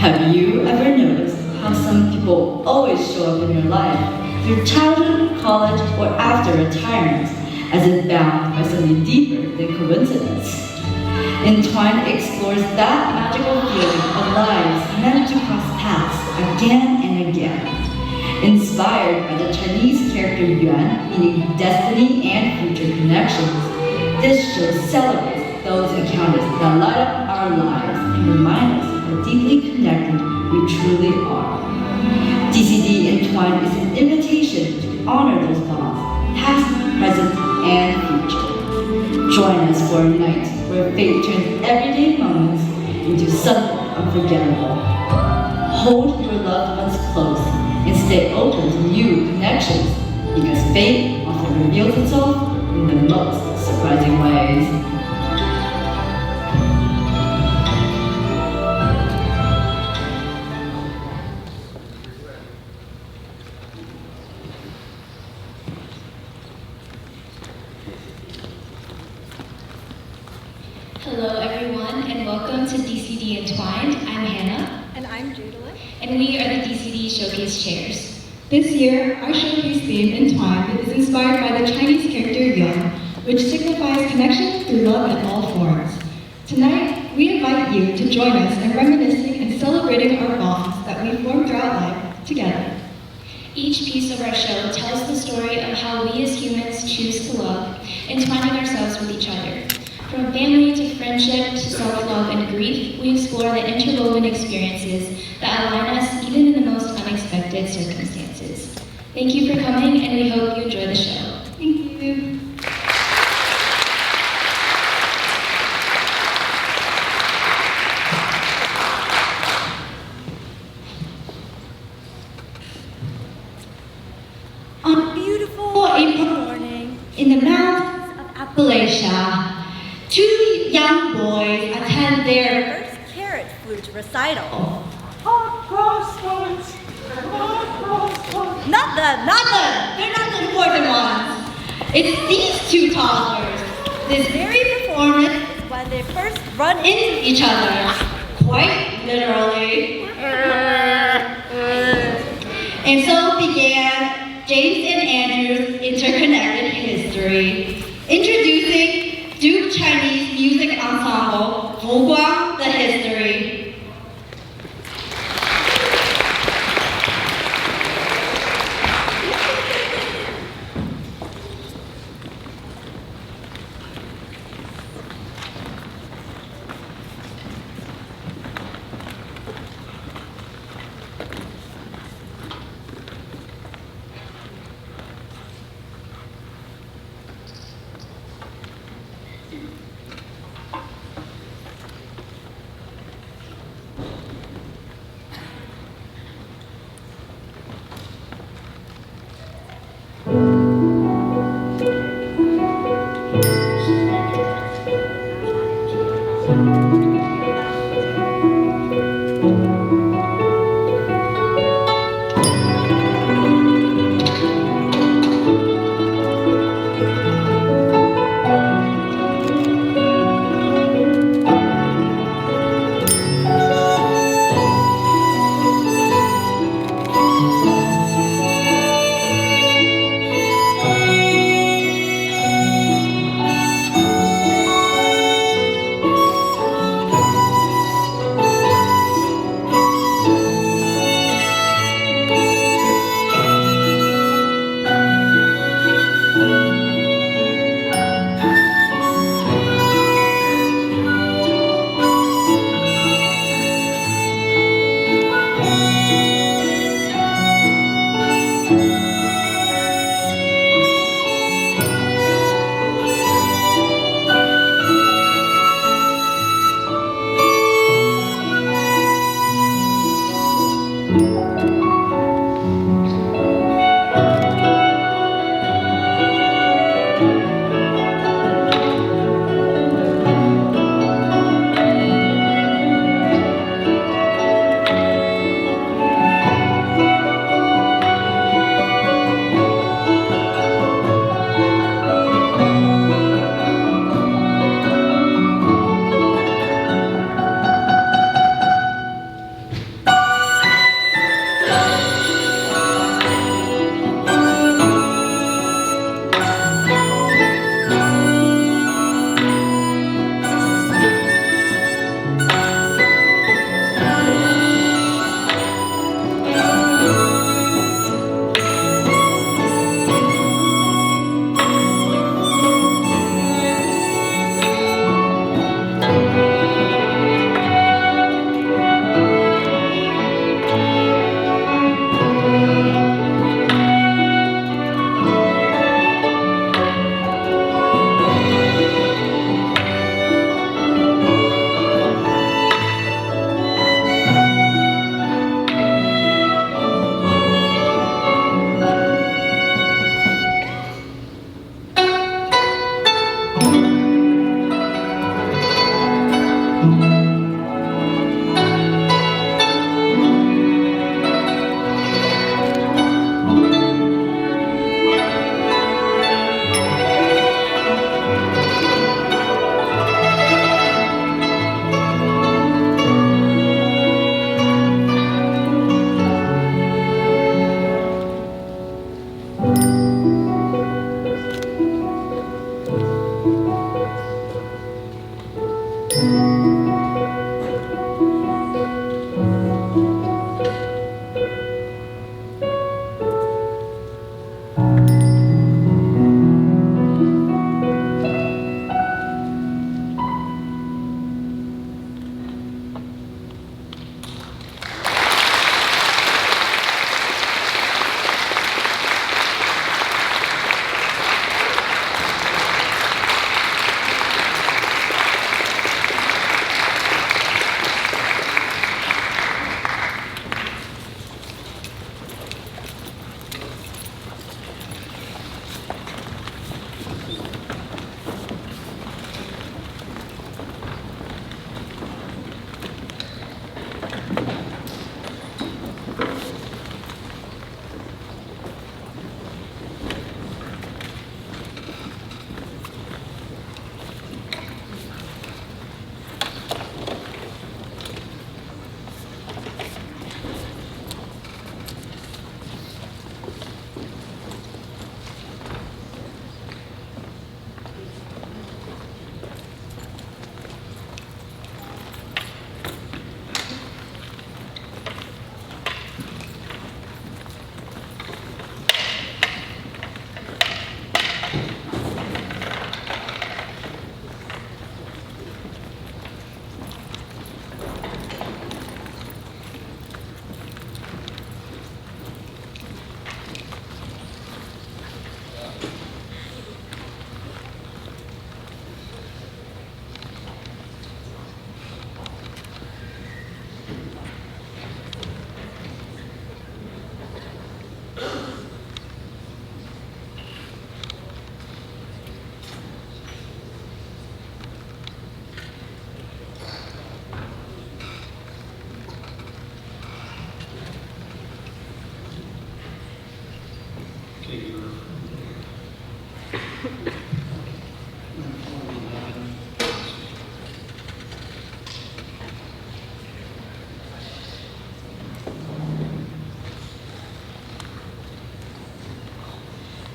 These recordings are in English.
Have you ever noticed how some people always show up in your life through childhood, college, or after retirement, as if bound by something deeper than coincidence? Entwined explores that magical feeling of lives meant to cross paths again and again. Inspired by the Chinese character yuán, meaning destiny and future connections, this show celebrates those encounters that light up our lives and remind us how deeply connected we truly are. DCD Entwined is an invitation to honor those bonds, past, present, and future. Join us for a night where fate turns everyday moments into something unforgettable. Hold your loved ones close and stay open to new connections, because fate often reveals itself in the most surprising ways. Hello everyone, and welcome to DCD Entwined. I'm Hannah. And I'm Judith. And we are the DCD Showcase Chairs. This year, our showcase theme, Entwined, is inspired by the Chinese character yuán, which signifies connection through love in all forms. Tonight, we invite you to join us in reminiscing and celebrating our bonds that we formed throughout life together. Each piece of our show tells the story of how we as humans choose to love, entwining ourselves with each other. From family to friendship to self-love and grief, we explore the interwoven experiences that align us even in the most unexpected circumstances. Thank you for coming, and we hope you enjoy the show. Thank you. On a beautiful April morning in the mountains of Appalachia, two young boys attend their first carrot flute recital. Not them. They're not the important ones. It's these two toddlers. This very performance is when they first run into each other, quite literally. And so began James and Andrew's interconnected history. Introducing Duke Chinese Music Ensemble, Guang the History.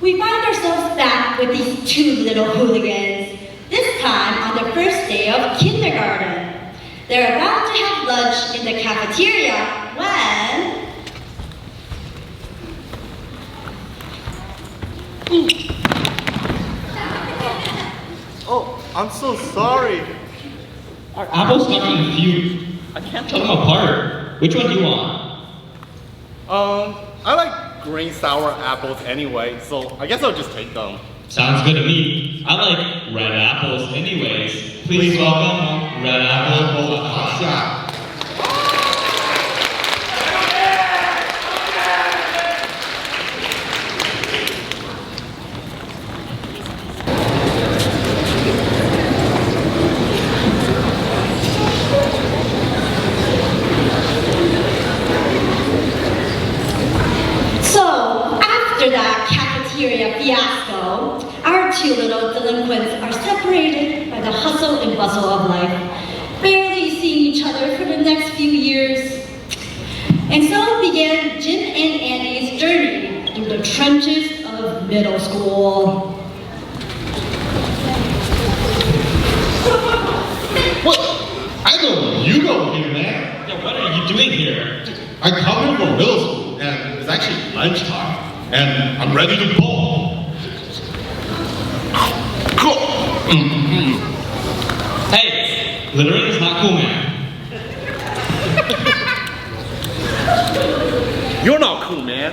We find ourselves back with these two little hooligans, this time on the first day of kindergarten. They're about to have lunch in the cafeteria when... Oh, I'm so sorry. Our apples got confused. I can't tell them apart. Which one do you want? I like green sour apples anyway, so I guess I'll just take them. Sounds good to me. I like red apples anyways. Please welcome Red Apple Botasha. Fiasco, our two little delinquents are separated by the hustle and bustle of life, barely seeing each other for the next few years. And so began Jim and Andy's journey through the trenches of middle school. What? I know where you go here, man. Yeah, what are you doing here? I come here from middle school, and it's actually lunchtime, and I'm ready to ball. Hey, littering is not cool, man. You're not cool, man.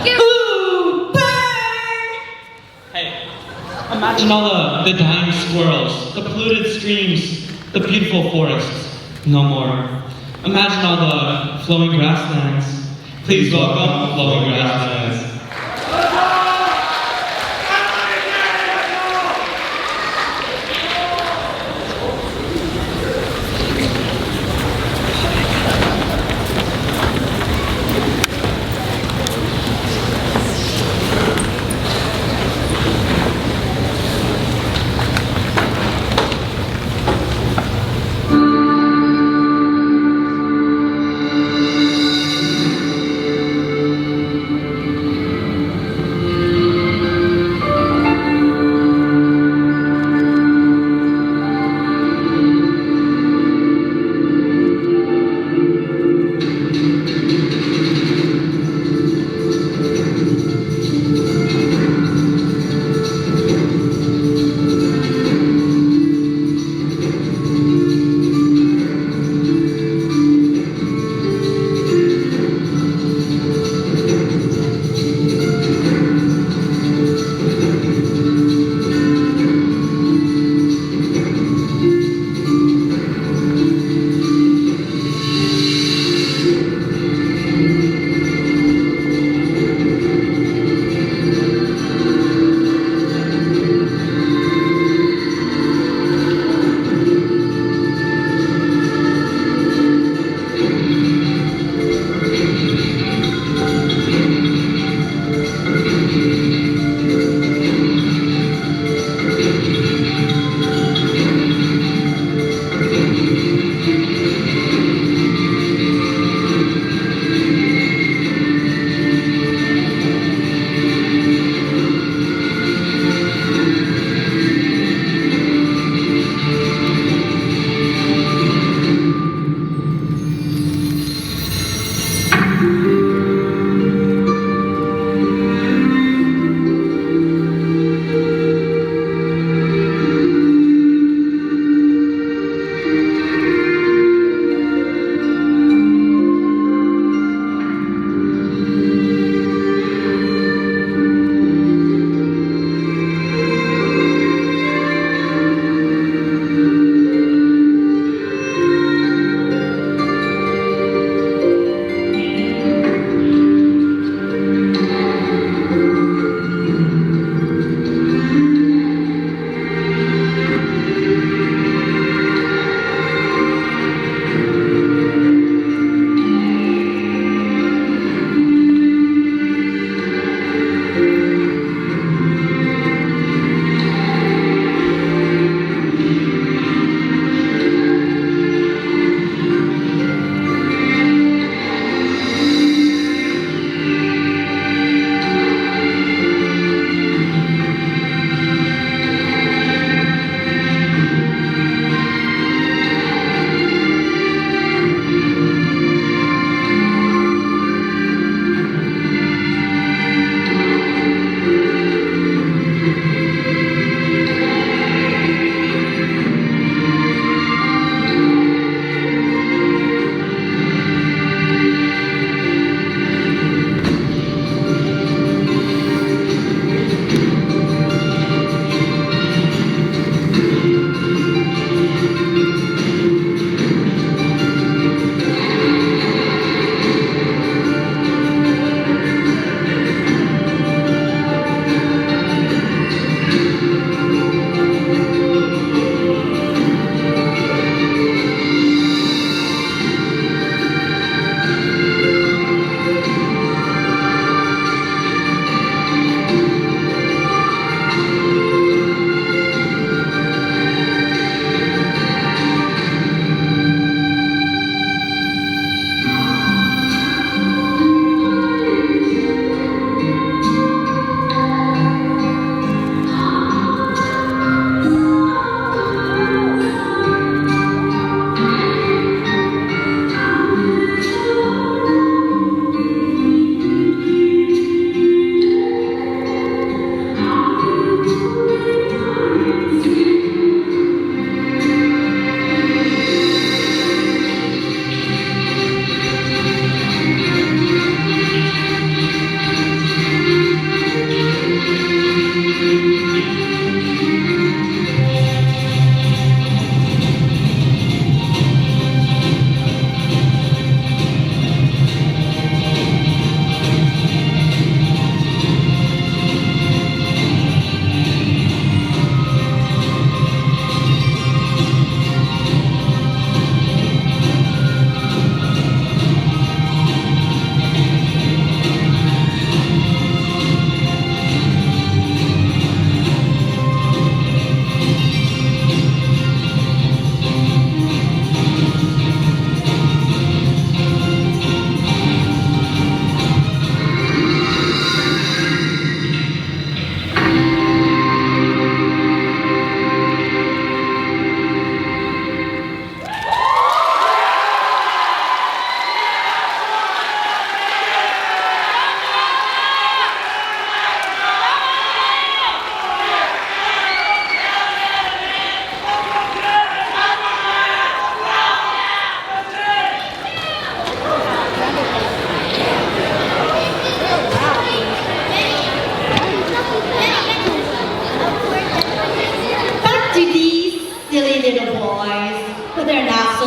Ooh, burn! Hey, imagine all the dying squirrels, the polluted streams, the beautiful forests. No more. Imagine all the flowing grasslands. Please welcome flowing grasslands.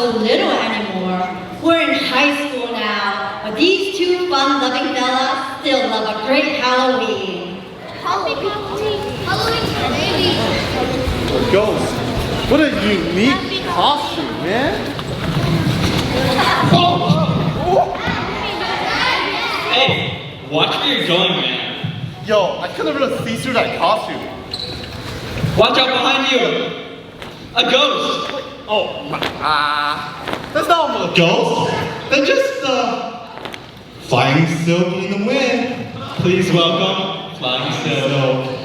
so little anymore. We're in high school now, but these two fun-loving fellas still love a great Halloween. Ghost, what a unique costume, man. Hey, watch where you're going, man. Yo, I couldn't really see through that costume. Watch out behind you. A ghost. Oh, that's not A ghost? They're just, flying silk in the wind. Please welcome Flying Silk.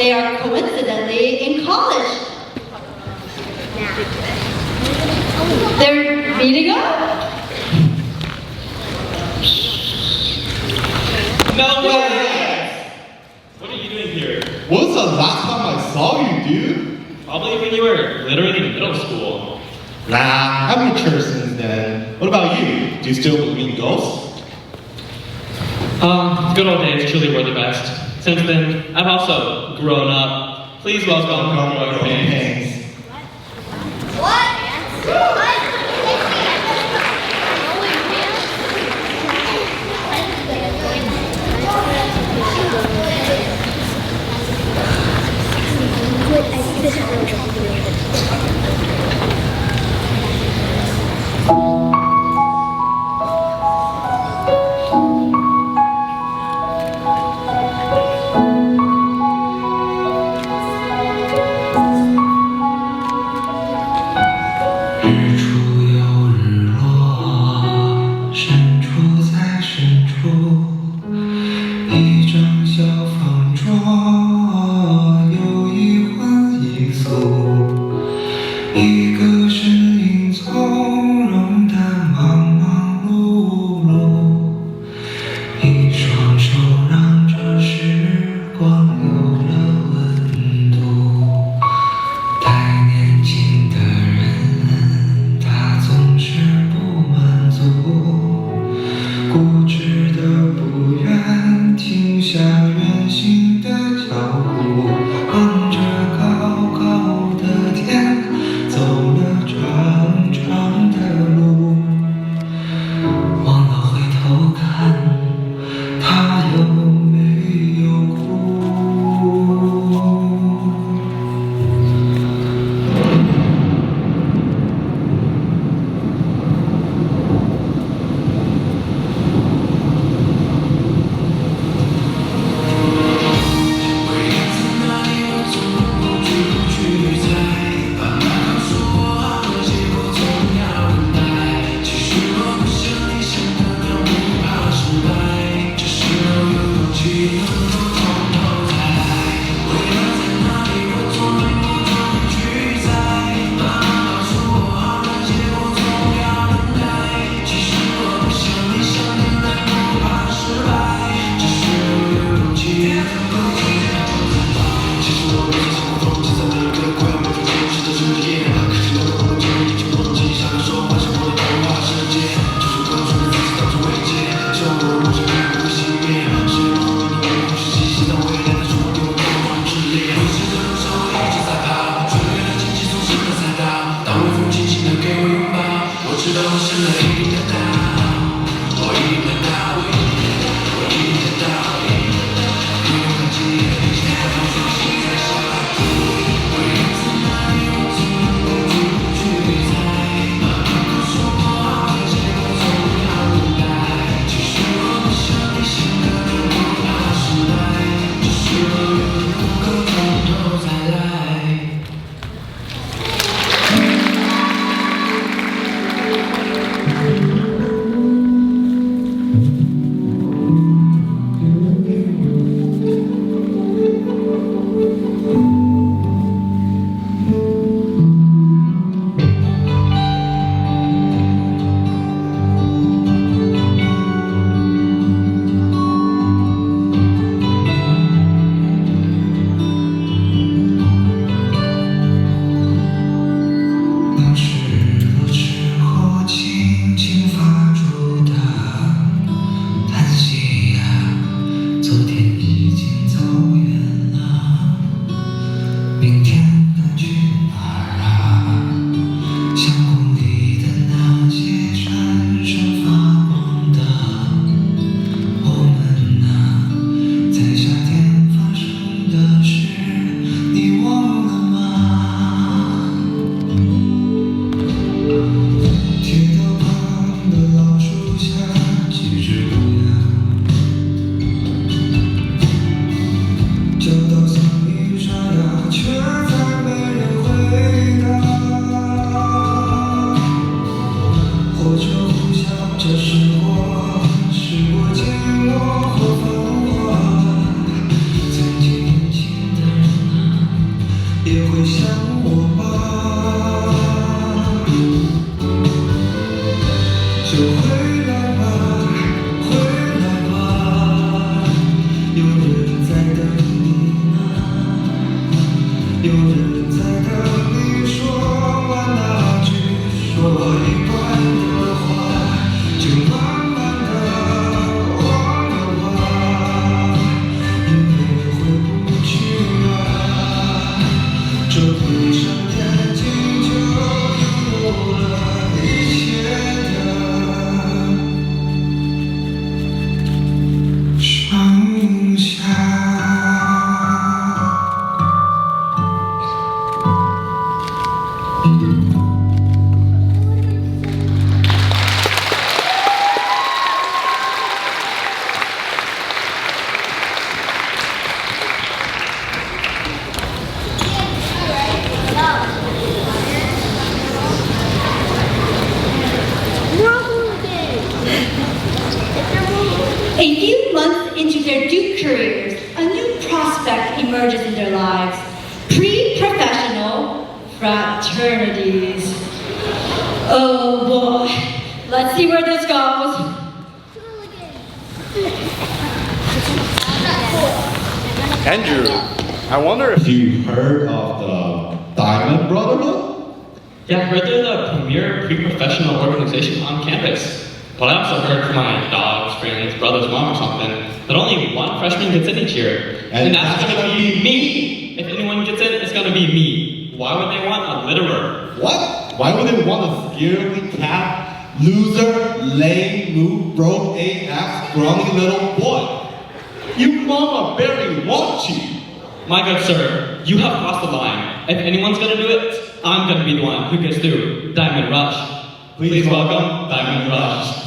they are coincidentally in college. They're meeting up? No way! What are you doing here? When's the last time I saw you, dude? Probably when you were literally in middle school. Nah, I've matured since then. What about you? Do you still believe in ghosts? Good old days truly were the best. Since then, I've also grown up. Please welcome growing pains. 人在等你说完那句说一半的话，就慢慢的忘了吧，因为回不去了，这闭上眼睛就拥有了一切的剩下。A few months into their Duke careers, a new prospect emerges in their lives: pre-professional fraternities. Oh boy, let's see where this goes. Andrew, I wonder if You heard of the Diamond Brotherhood? Yeah, I heard they're the premier pre-professional organization on campus. But I also heard from my dog's friend's brother's mom or something that only one freshman gets in each year. And that's gonna be me! If anyone gets in, it's gonna be me. Why would they want a litterer? What? Why would they want a scaredy cat, loser, lame, noob, broke, AF, scrawny little boy? You mama barely wants you. My good sir, you have crossed the line. If anyone's gonna do it, I'm gonna be the one who gets through Diamond Rush. Please welcome Diamond Rush.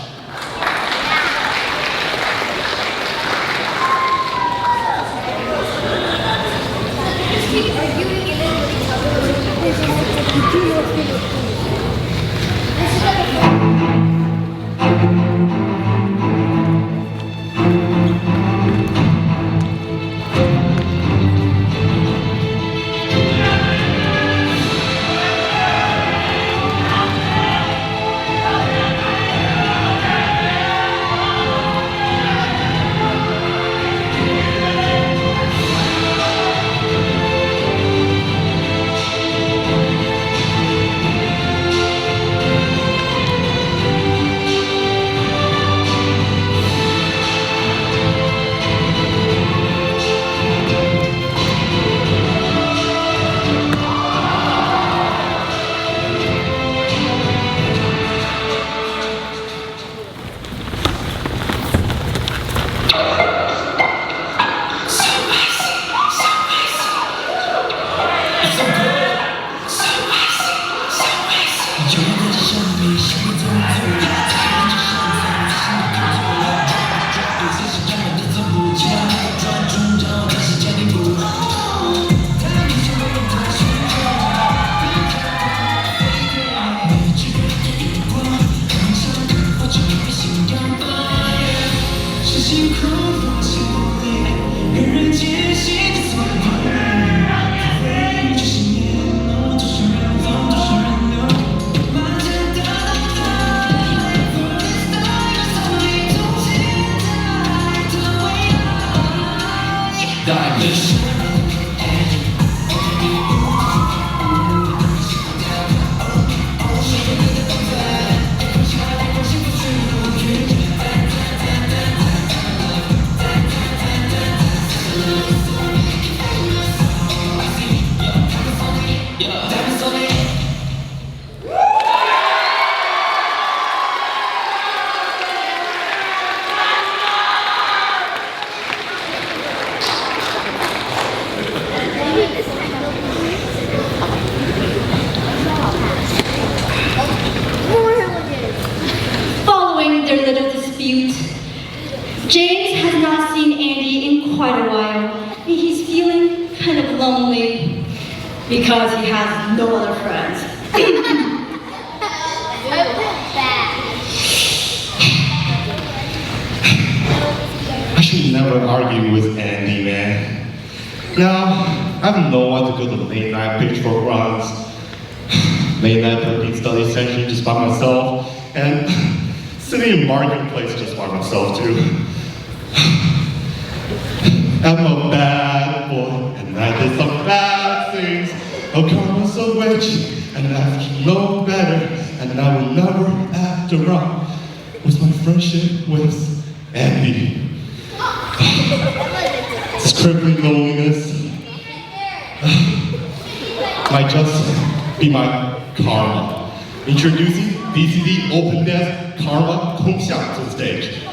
Following their little dispute, James has not seen Andy in quite a while, and he's feeling kind of lonely because he has no other friends. I should never argue with Andy, man. Now, I have no one to go to the late night pitch for runs. Late night cooking study session just by myself, and sitting in marketplace just by myself too. I'm a bad boy, and I did some bad things. Oh, karma's a witch, and I've no better, and I will never have to run with my friendship with Andy. This crippling loneliness might just be my karma. Introducing DCD Open Desk Karma Kongxiang to the stage.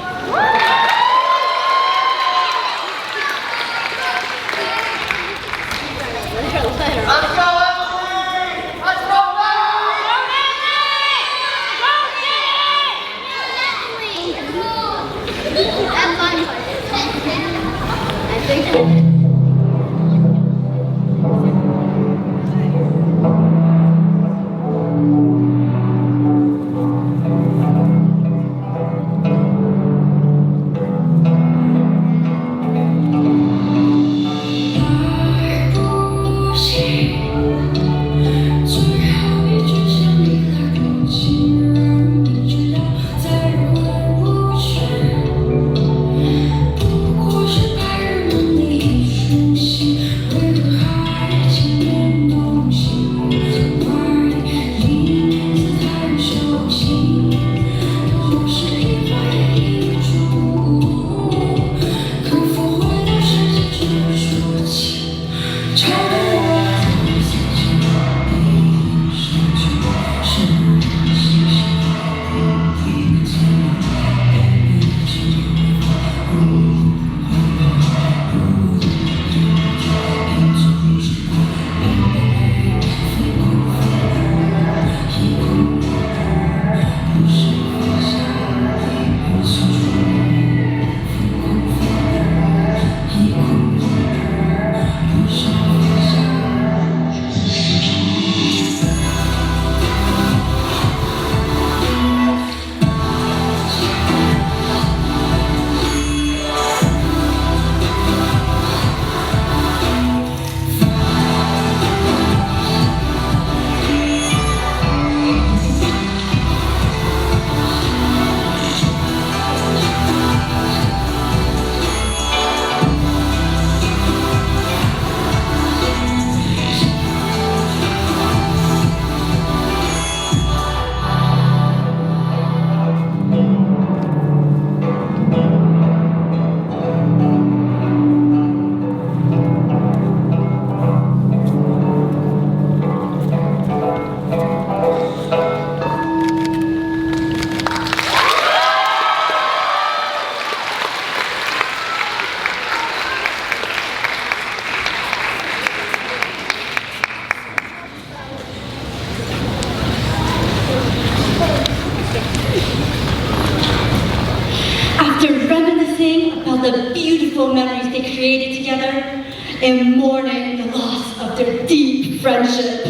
The beautiful memories they created together and mourning the loss of their deep friendship,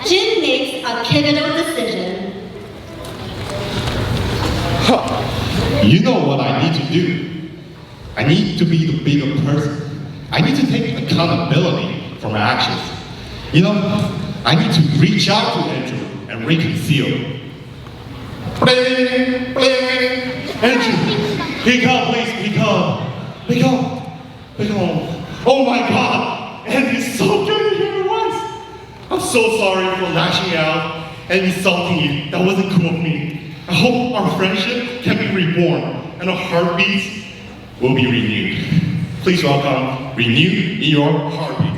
Jin makes a pivotal decision. You know what I need to do? I need to be the bigger person. I need to take accountability for my actions. You know, I need to reach out to Andrew and reconcile. Bling, bling. Andrew, pick up, please, pick up. Pick up, pick up. Oh my God, Andy's so good to hear once. I'm so sorry for lashing out and insulting you. That wasn't cool of me. I hope our friendship can be reborn and our heartbeats will be renewed. Please welcome Renew in Your Heartbeats.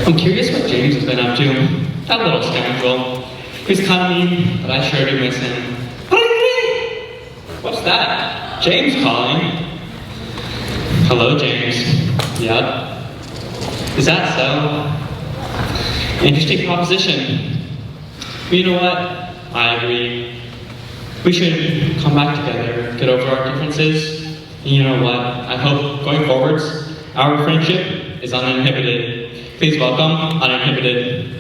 I'm curious what James has been up to. That little scoundrel. He's kind of mean, but I sure do miss him. What's that? James calling. Hello, James. Yep. Is that so? Interesting proposition. But you know what? I agree. We should come back together, get over our differences. And you know what? I hope going forwards, our friendship is uninhibited. Please welcome Uninhibited.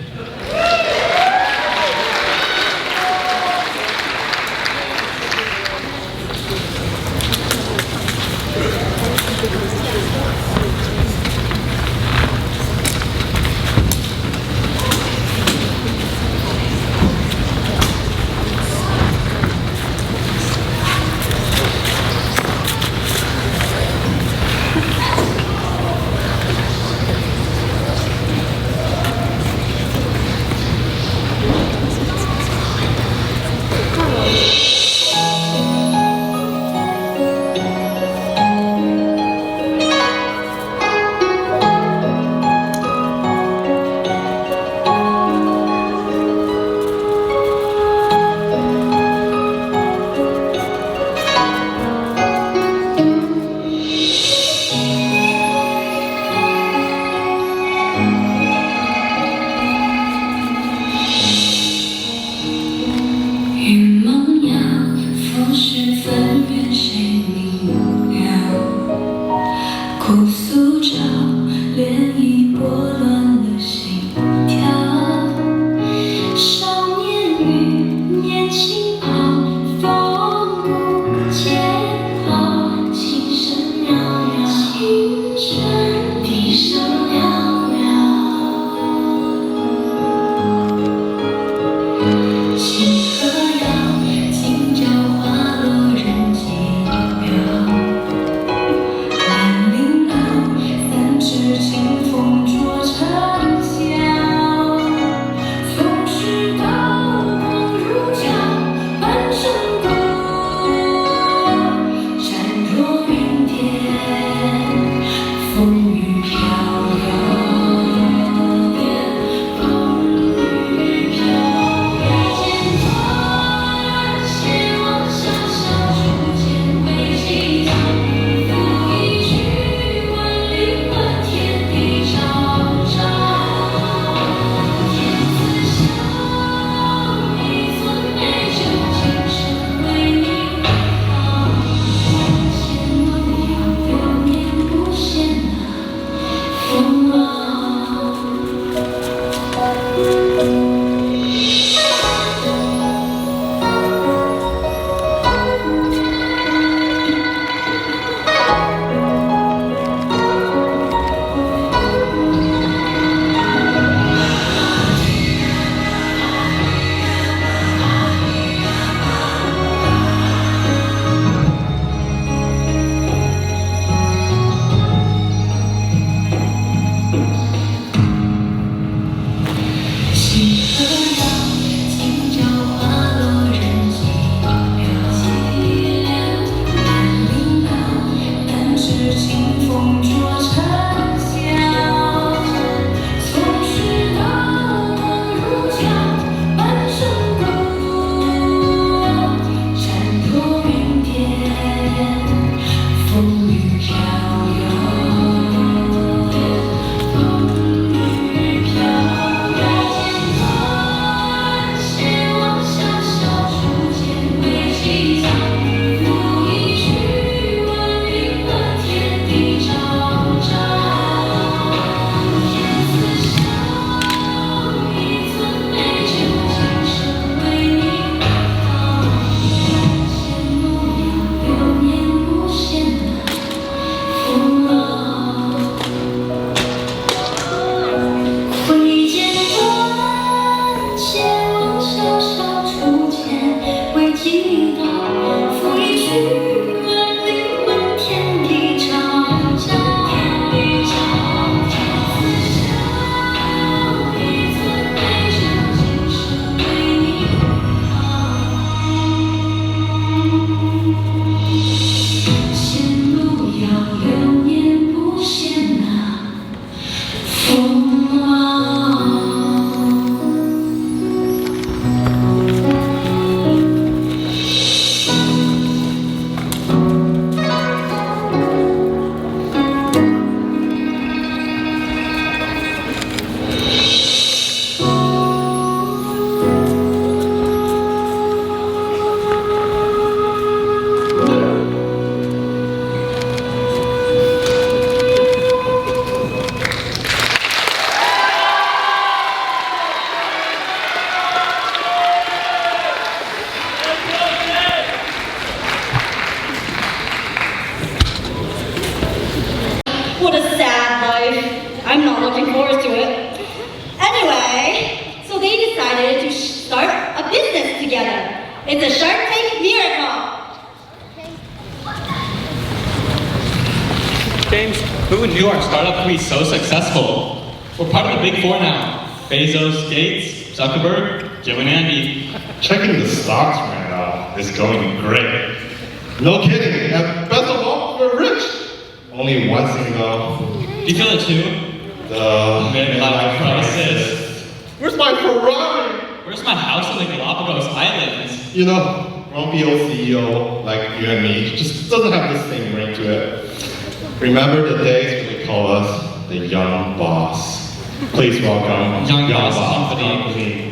It's a Shark Tank miracle. James, who knew our startup would be so successful? We're part of the big four now. Bezos, Gates, Zuckerberg, Joe and Andy. Checking the stocks right now is going great. No kidding, and best of all, we're rich. Only one thing though. Do you feel it too? The Midlife crisis. Where's my Ferrari? Where's my house on the Galapagos Islands? You know, grumpy old CEO like you and me just doesn't have the same ring to it. Remember the days when they call us the young boss. Please welcome Young Boss Company.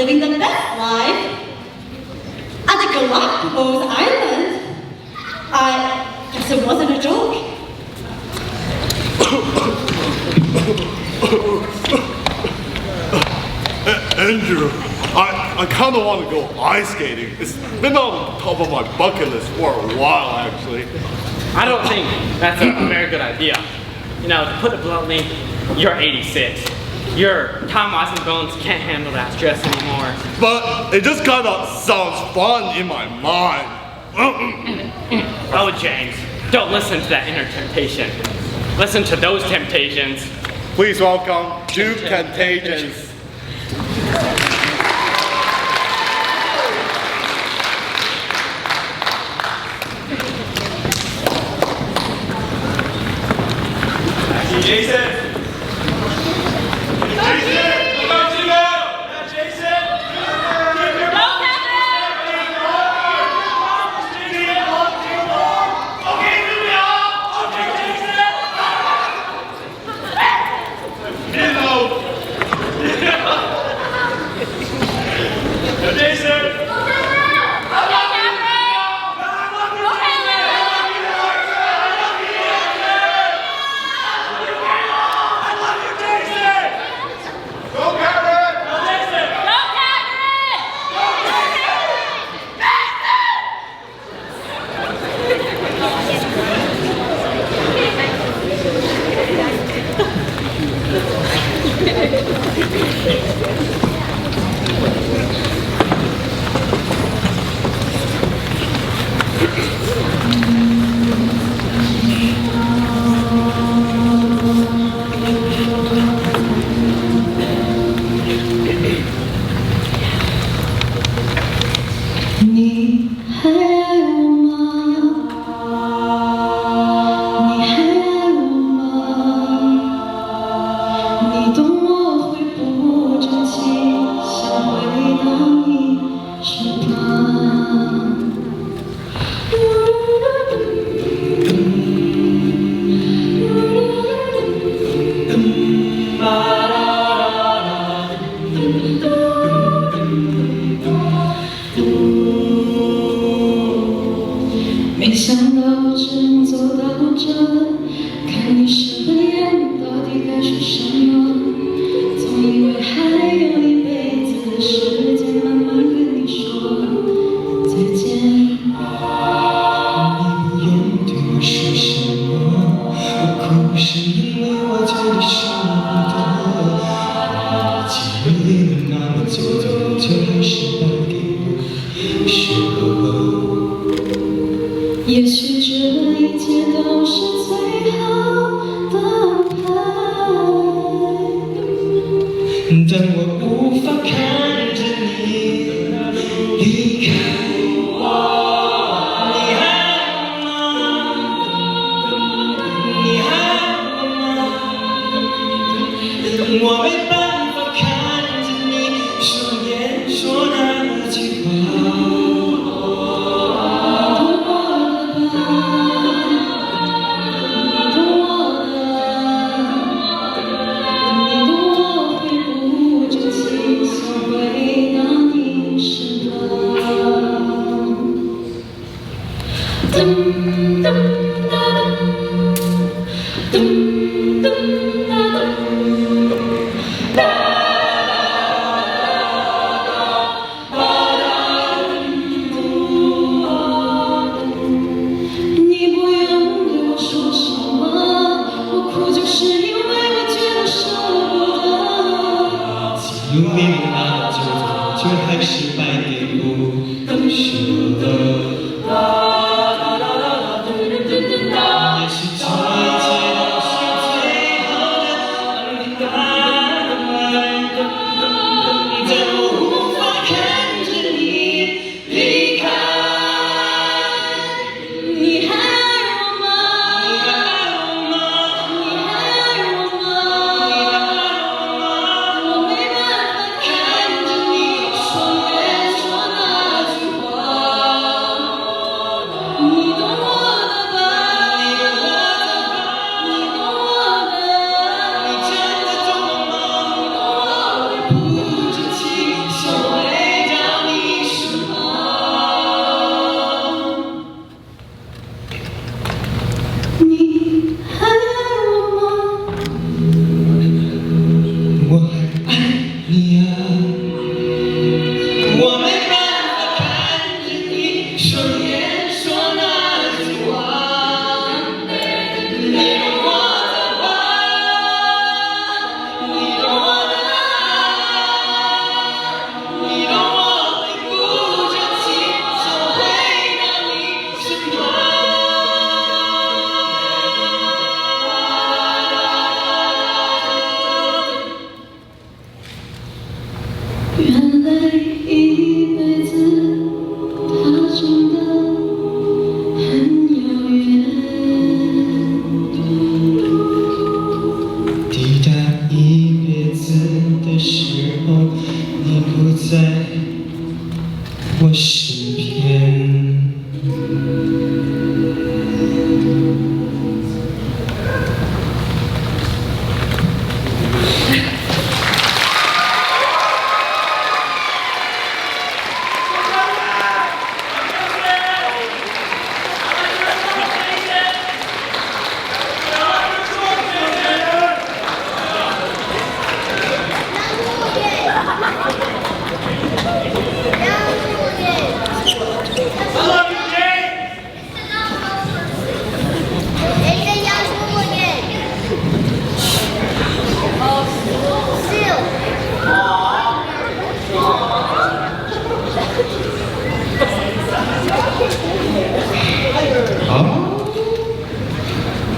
living the best life at the Galapagos Island. I guess it wasn't a joke. Andrew, I kind of want to go ice skating. It's been on top of my bucket list for a while, actually. I don't think that's a very good idea. You know, to put it bluntly, you're 86. Your Tom Watson bones can't handle that stress anymore. But it just kind of sounds fun in my mind. Oh, James, don't listen to that inner temptation. Listen to those temptations. Please welcome Two Contagions. Jason!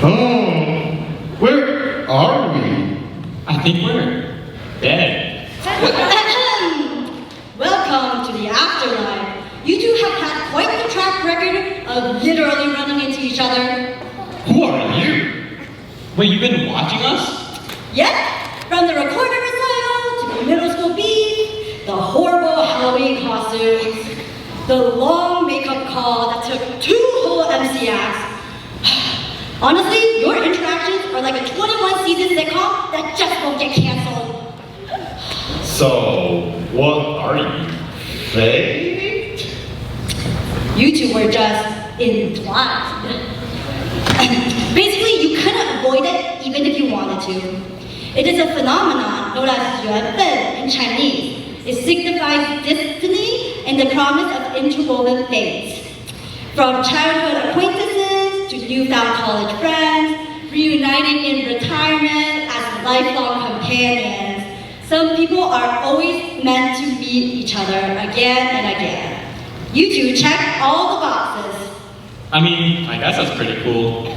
Oh, where are we? I think we're dead. Welcome to the afterlife. You two have had quite the track record of literally running into each other. Who are you? Wait, you've been watching us? Yep, from the recorded recital to the middle school beef, the horrible Halloween costumes, the long makeup call that took 2 whole MC acts. Honestly, your interactions are like a 21-season sitcom that just won't get canceled. So, what are you? Fate? You two were just entwined. Basically, you couldn't avoid it even if you wanted to. It is a phenomenon known as yuán in Chinese. It signifies destiny and the promise of interwoven fates. From childhood acquaintances to newfound college friends, reuniting in retirement as lifelong companions, some people are always meant to meet each other again and again. You two check all the boxes. I mean, I guess that's pretty cool.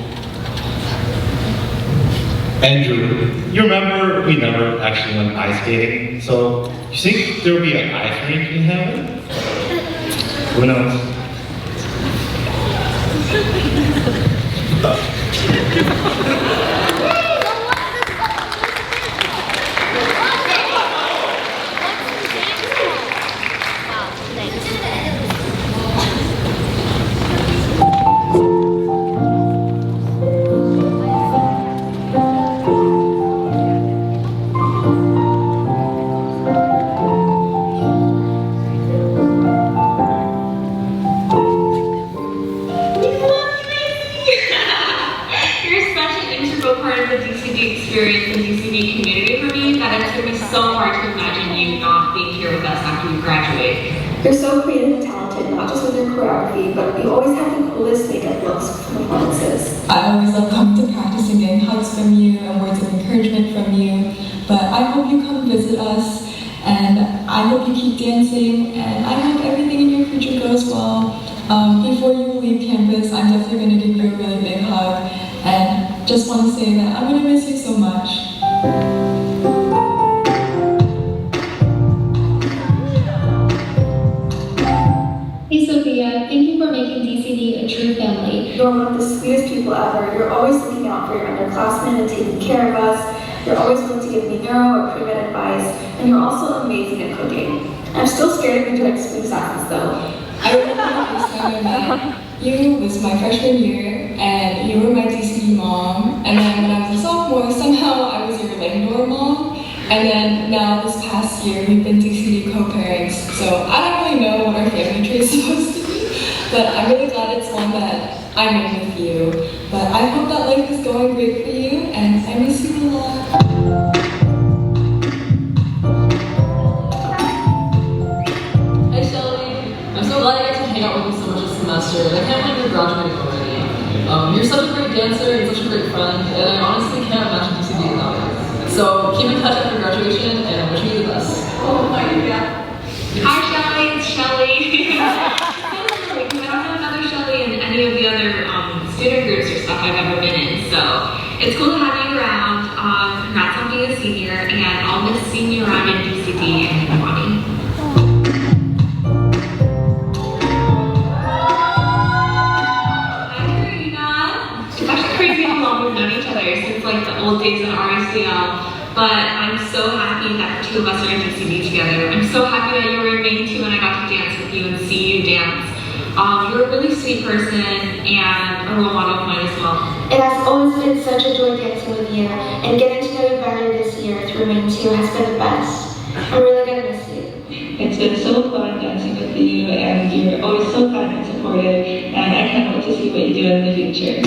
Andrew, you remember we never actually went ice skating, so you think there will be an ice rink in heaven? Who knows? You're such an integral part of the DCD experience and DCD community for me that it took me so hard to imagine you not being here with us after you graduate. You're so creative and talented, not just with your choreography, but you always have the coolest makeup looks for performances. I always love coming to practice and getting hugs from you and words of encouragement from you. But I hope you come visit us, and I hope you keep dancing, and I hope everything in your future goes well. Before you leave campus, I'm definitely going to give you a really big hug, and just want to say that I'm going to miss you so much. Hey Sophia, thank you for making DCD a true family. You're one of the sweetest people ever. You're always looking out for your underclassmen and taking care of us. You're always willing to give me neuro or pre-med advice, and you're also amazing at cooking. I'm still scared of you doing swing classes though. I remember the first time I met you was my freshman year, and you were my DCD mom. And then when I was a sophomore, somehow I was your Langdor mom. And then now this past year, we've been DCD co-parents. So I don't really know what our family tree is supposed to be, but I'm really glad it's one that I'm in with you. But I hope that life is going great for you, and I miss you a lot. semester, and I can't believe you're graduating already. You're such a great dancer and such a great friend, and I honestly can't imagine DCD without you. So keep in touch after graduation, and I'm wishing you the best. Oh my god. Hi Shelly, it's Shelly. I don't know another Shelly in any of the other student groups or stuff I've ever been in, so it's cool to have you around. Congrats on being a senior, and I'll miss seeing you around in DCD and Bonnie. Since like the old days in RSCL, but I'm so happy that the two of us are in DCD together. I'm so happy that you were in Maine too and I got to dance with you and see you dance. You're a really sweet person and a role model of mine as well. It has always been such a joy dancing with you, and getting to know you better this year through Maine too has been the best. I'm really gonna miss you. It's been so fun dancing with you, and you're always so kind and supportive, and I can't wait to see what you do in the future.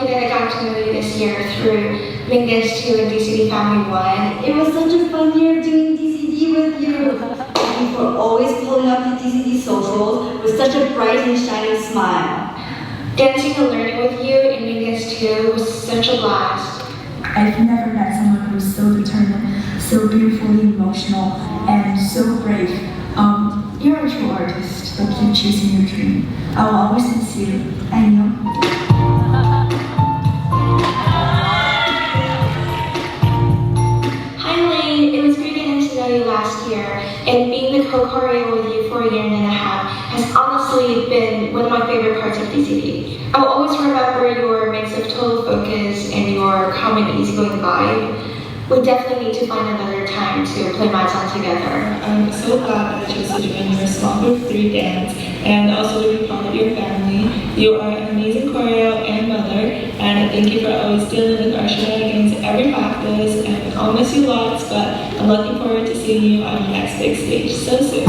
That I got to know you this year through Mingus 2 and DCD Family 1. It was such a fun year doing DCD with you. You were always pulling up the DCD socials with such a bright and shining smile. Dancing and learning with you in Mingus 2 was such a blast. I've never met someone who was so determined, so beautifully emotional, and so brave. You're a true artist, but keep chasing your dream. I will always miss you, and you. Hi Lane, it was great getting to know you last year, and being the co-choreo with you for a year and a half has honestly been one of my favorite parts of DCD. I'll always remember your mix of total focus and your calm and easygoing vibe. We definitely need to find another time to play my song together. I'm so glad that I chose to join your small group 3 dance and also to be part of your family. You are an amazing choreo and mother, and thank you for always dealing with our shenanigans every practice, and I'll miss you lots, but I'm looking forward to seeing you on your next big stage so soon.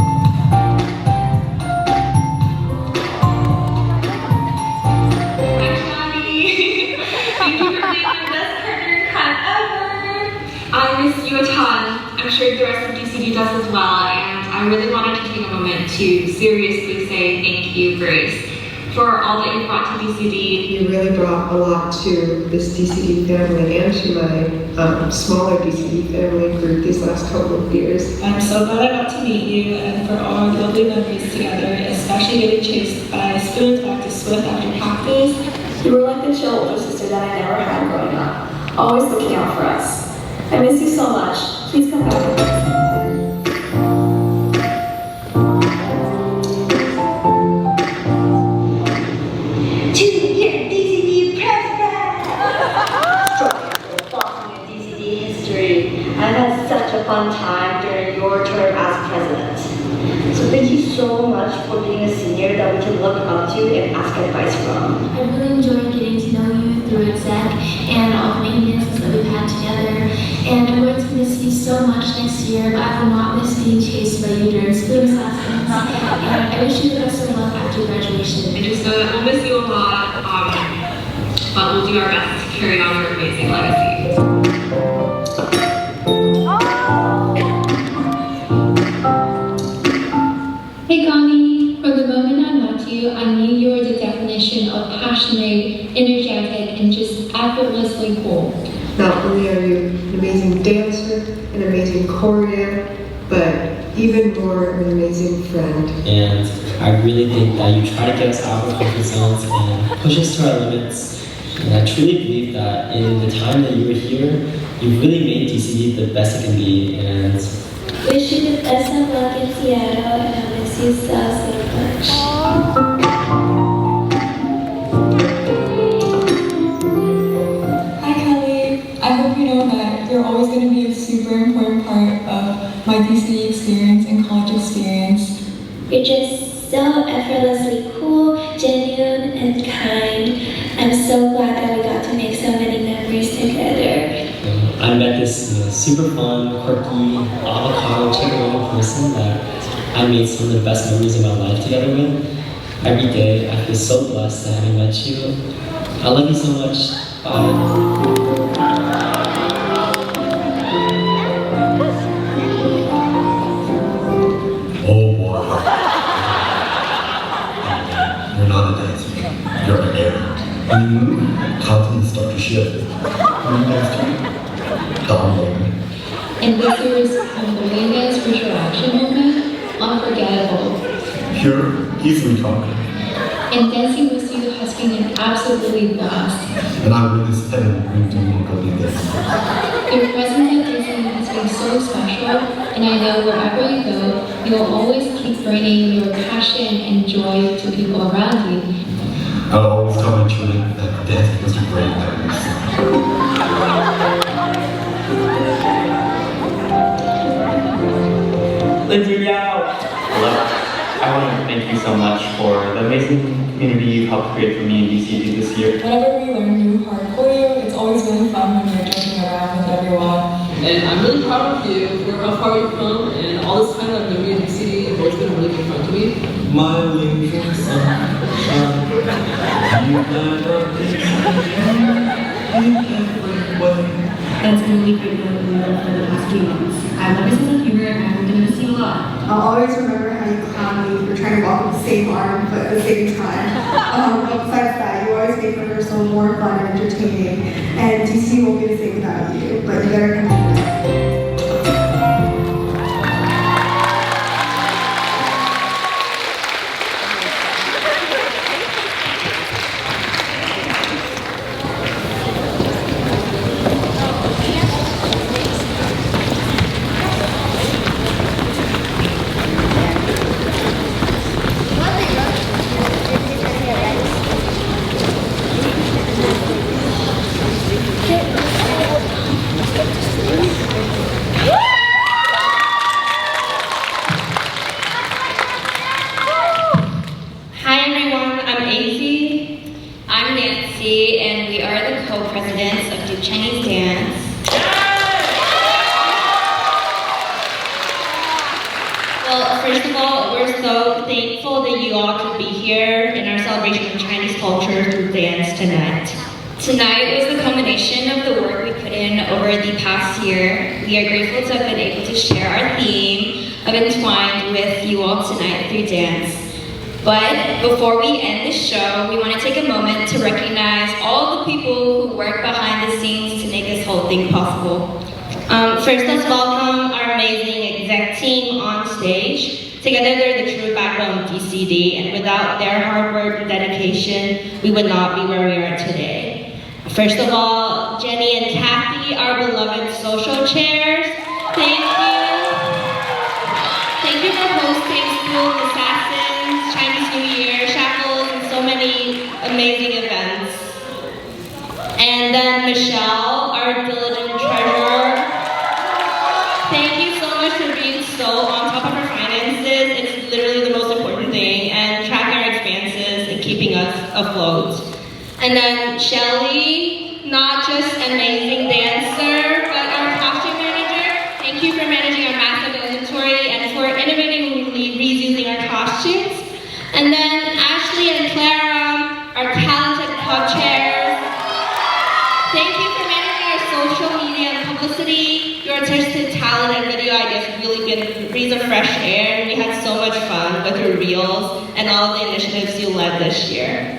I miss you a ton. I'm sure the rest of DCD does as well, and I really wanted to take a moment to seriously say thank you, Grace, for all that you've brought to DCD. You really brought a lot to this DCD family and to my smaller DCD family group these last couple of years. I'm so glad I got to meet you and for all our lovely memories together, especially getting chased by spoons back to Swift after practice. You were like the chill older sister that I never had growing up, always looking out for us. I miss you so much. Please come back. I've had such a fun time during your term as president. So thank you so much for being a senior that we can look up to and ask advice from. I really enjoyed getting to know you through exec and all the maintenance that we've had together. And I'm going to miss you so much next year, but I will not miss being chased by you during spoon lessons. And I wish you the best of luck after graduation. And just know that we'll miss you a lot, but we'll do our best to carry on your amazing legacy. Hey Gandhi, from the moment I met you, I knew you were the definition of passionate, energetic, and just effortlessly cool. Not only are you an amazing dancer, an amazing choreo, but even more an amazing friend. And I really think that you try to get us out of our comfort zones and push us to our limits. And I truly believe that in the time that you were here, you really made DCD the best it can be. And wish you the best of luck in Seattle, and I miss you so much. Hi Kelly, I hope you know that you're always going to be a super important part of my DCD experience and college experience. You're just so effortlessly cool, genuine, and kind. I'm so glad that we got to make so many memories together. I met this super fun, quirky, avocado chicken person that I made some of the best memories of my life together with. Every day, I feel so blessed to having met you. I love you so much. Bye. Oh boy. You're not a dancer. You're an air. When you move, continents start to shift. When you dance too, dominating. And this year's Main Spiritual Action Movement, unforgettable. Pure, easily talking. And dancing with you has been an absolutely blast. And I witnessed heaven bring to me complete this. Your presence at Disney has been so special, and I know wherever you go, you will always keep bringing your passion and joy to people around you. I'll always tell my children that dancing was a great memories. Lindsay Yao! Hello. I want to thank you so much for the amazing community you helped create for me in DCD this year. Whenever we learn new hard choreo, it's always really fun when you're joking around with everyone. And I'm really proud of you for how far you've come, and all this time that I've known you in DCD, you've always been a really good friend to me. My wings are sunshine. You light up in every way. That's been really great for the past few months. I love your sense of humor and I'm going to miss you a lot. I'll always remember how you clowned me for trying to walk with the same arm but at the same time. But besides that, you always make rehearsal more fun and entertaining. And DC won't be the same without you, but you better come to Chinese dance. Well, first of all, we're so thankful that you all could be here in our celebration of Chinese culture through dance tonight. Tonight was the culmination of the work we put in over the past year. We are grateful to have been able to share our theme of Entwined with you all tonight through dance. But before we end the show, we want to take a moment to recognize all the people who work behind the scenes to make this whole thing possible. First, let's welcome our amazing exec team on stage. Together, they're the true backbone of DCD, and without their hard work and dedication, we would not be where we are today. First of all, Jenny and Kathy, our beloved social chairs. Thank you. Thank you for hosting School of Assassins, Chinese New Year, Shackles, and so many amazing events. And then Michelle, our diligent treasurer. Thank you so much for being so on top of our finances. It's literally the most important thing, and tracking our expenses and keeping us afloat. And then Shelly, not just an amazing dancer, but our costume manager. Thank you for managing our massive inventory and for innovatively reusing our costumes. And then Ashley and Clara, our talented co-chairs. Thank you for managing our social media and publicity. Your artistic talent and video ideas have really been a breath of fresh air, and we had so much fun with your reels and all of the initiatives you led this year.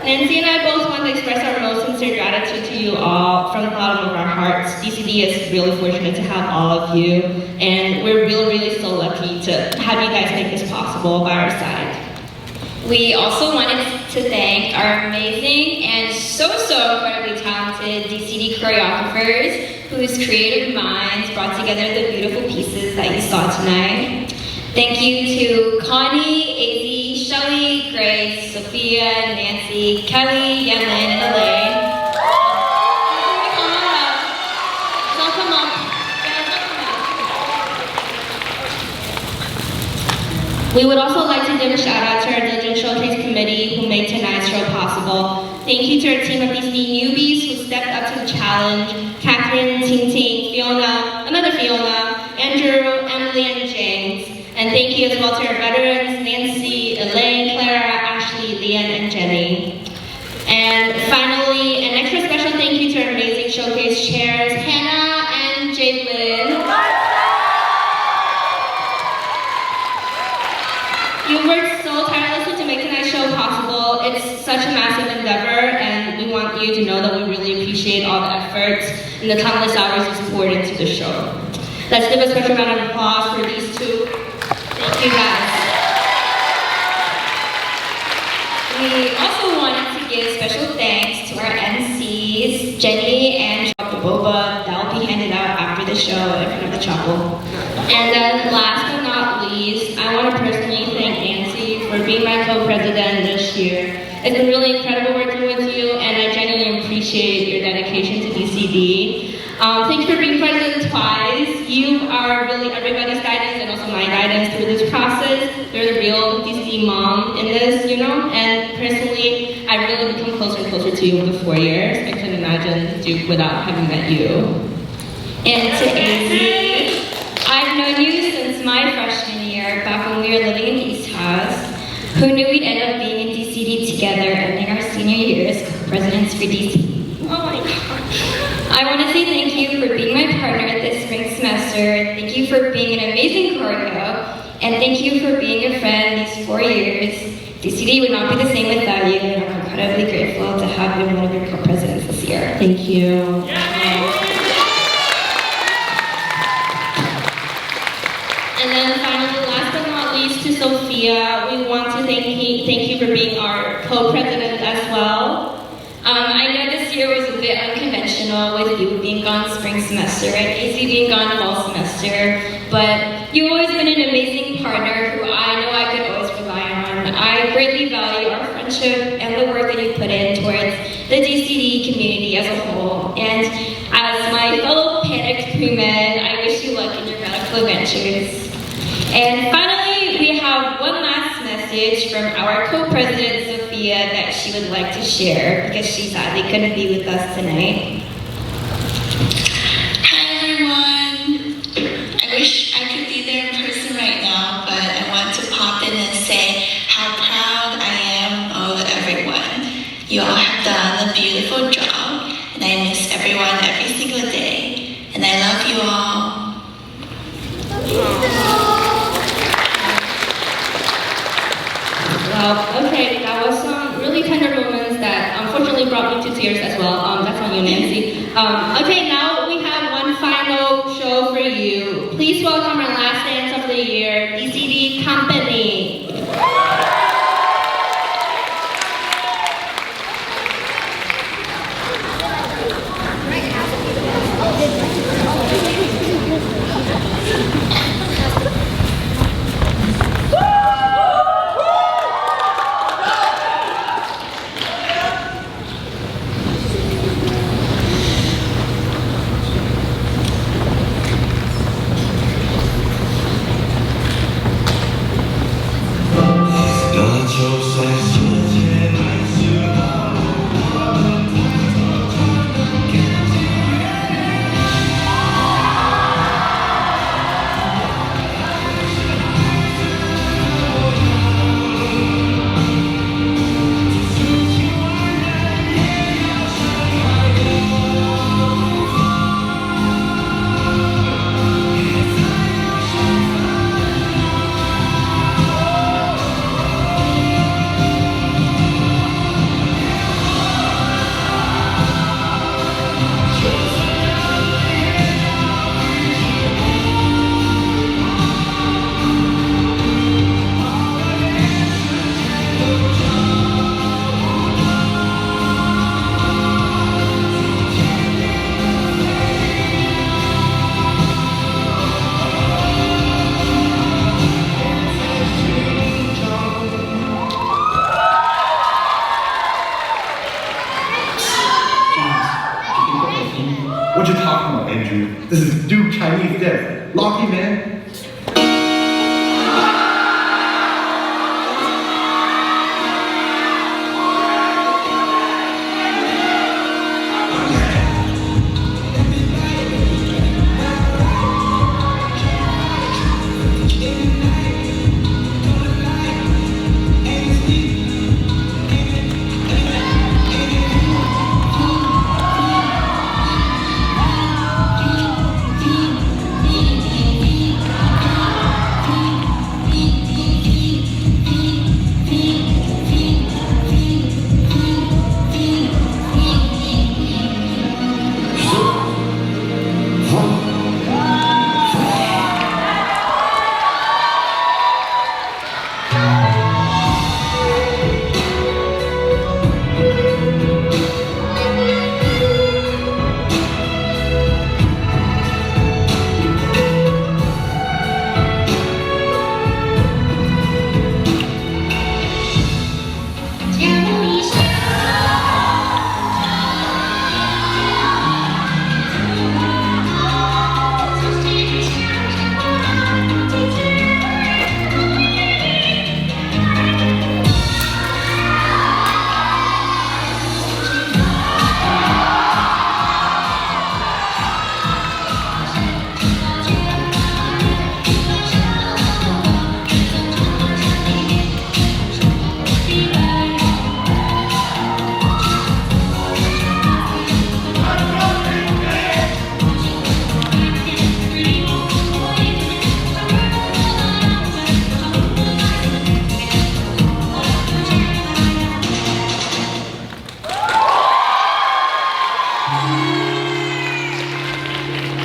Nancy and I both want to express our most sincere gratitude to you all from the bottom of our hearts. DCD is really fortunate to have all of you, and we're really so lucky to have you guys make this possible by our side. We also wanted to thank our amazing and so incredibly talented DCD choreographers whose creative minds brought together the beautiful pieces that you saw tonight. Thank you to Connie, AZ, Shelly, Grace, Sophia, Nancy, Kelly, Yemen, and Elaine. Come on up. So come up. We would also like to give a shout out to our Diligent Showcase Committee who made tonight's show possible. Thank you to our team of DCD newbies who stepped up to the challenge. Catherine, Ting Ting, Fiona, another Fiona, Andrew, Emily, and James. And thank you as well to our veterans, Nancy, Elaine, Clara, Ashley, Leanne, and Jenny. And finally, an extra special thank you to our amazing showcase chairs, Hannah and Jalen. You worked so tirelessly to make tonight's show possible. It's such a massive endeavor, and we want you to know that we really appreciate all the efforts and the countless hours you poured into the show. Let's give a special round of applause for these two. Thank you guys. We also wanted to give special thanks to our MCs, Jenny and the boba that will be handed out after the show in front of the chapel. And then last but not least, I want to personally thank Nancy for being my co-president this year. It's been really incredible working with you, and I genuinely appreciate your dedication to DCD. Thank you for being president twice. You are really everybody's guidance and also my guidance through this process. You're the real DCD mom in this, you know? And personally, I've really become closer and closer to you over the 4 years. I couldn't imagine Duke without having met you. And to AZ, I've known you since my freshman year, back when we were living in East House. Who knew we'd end up being in DCD together, ending our senior year as co-presidents for DCD? Oh my God. I want to say thank you for being my partner this spring semester. Thank you for being an amazing choreo. And thank you for being a friend these 4 years. DCD would not be the same without you, and I'm incredibly grateful to have been one of your co-presidents this year. Thank you. And then finally, last but not least, to Sophia, we want to thank you for being our co-president as well. I know this year was a bit unconventional with you being gone spring semester and AZ being gone fall semester, but you've always been an amazing partner who I know I could always rely on. I greatly value our friendship and the work that you put in towards the DCD community as a whole. And as my fellow panicked pre-med, I wish you luck in your medical adventures. And finally, we have one last message from our co-president, Sophia. idea that she would like to share because she sadly couldn't be with us tonight. Hi everyone. I wish I could be there in person right now, but I want to pop in and say how proud I am of everyone. You all have done a beautiful job, and I miss everyone every single day. And I love you all. Well, okay, that was some really tender moments that unfortunately brought me to tears as well. That's on you, Nancy. Okay, now we have one final show for you. Please welcome our last dance of the year, DCD Company. What you talking about, Andrew? This is Duke Chinese dance. Lucky man.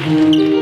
Thank you.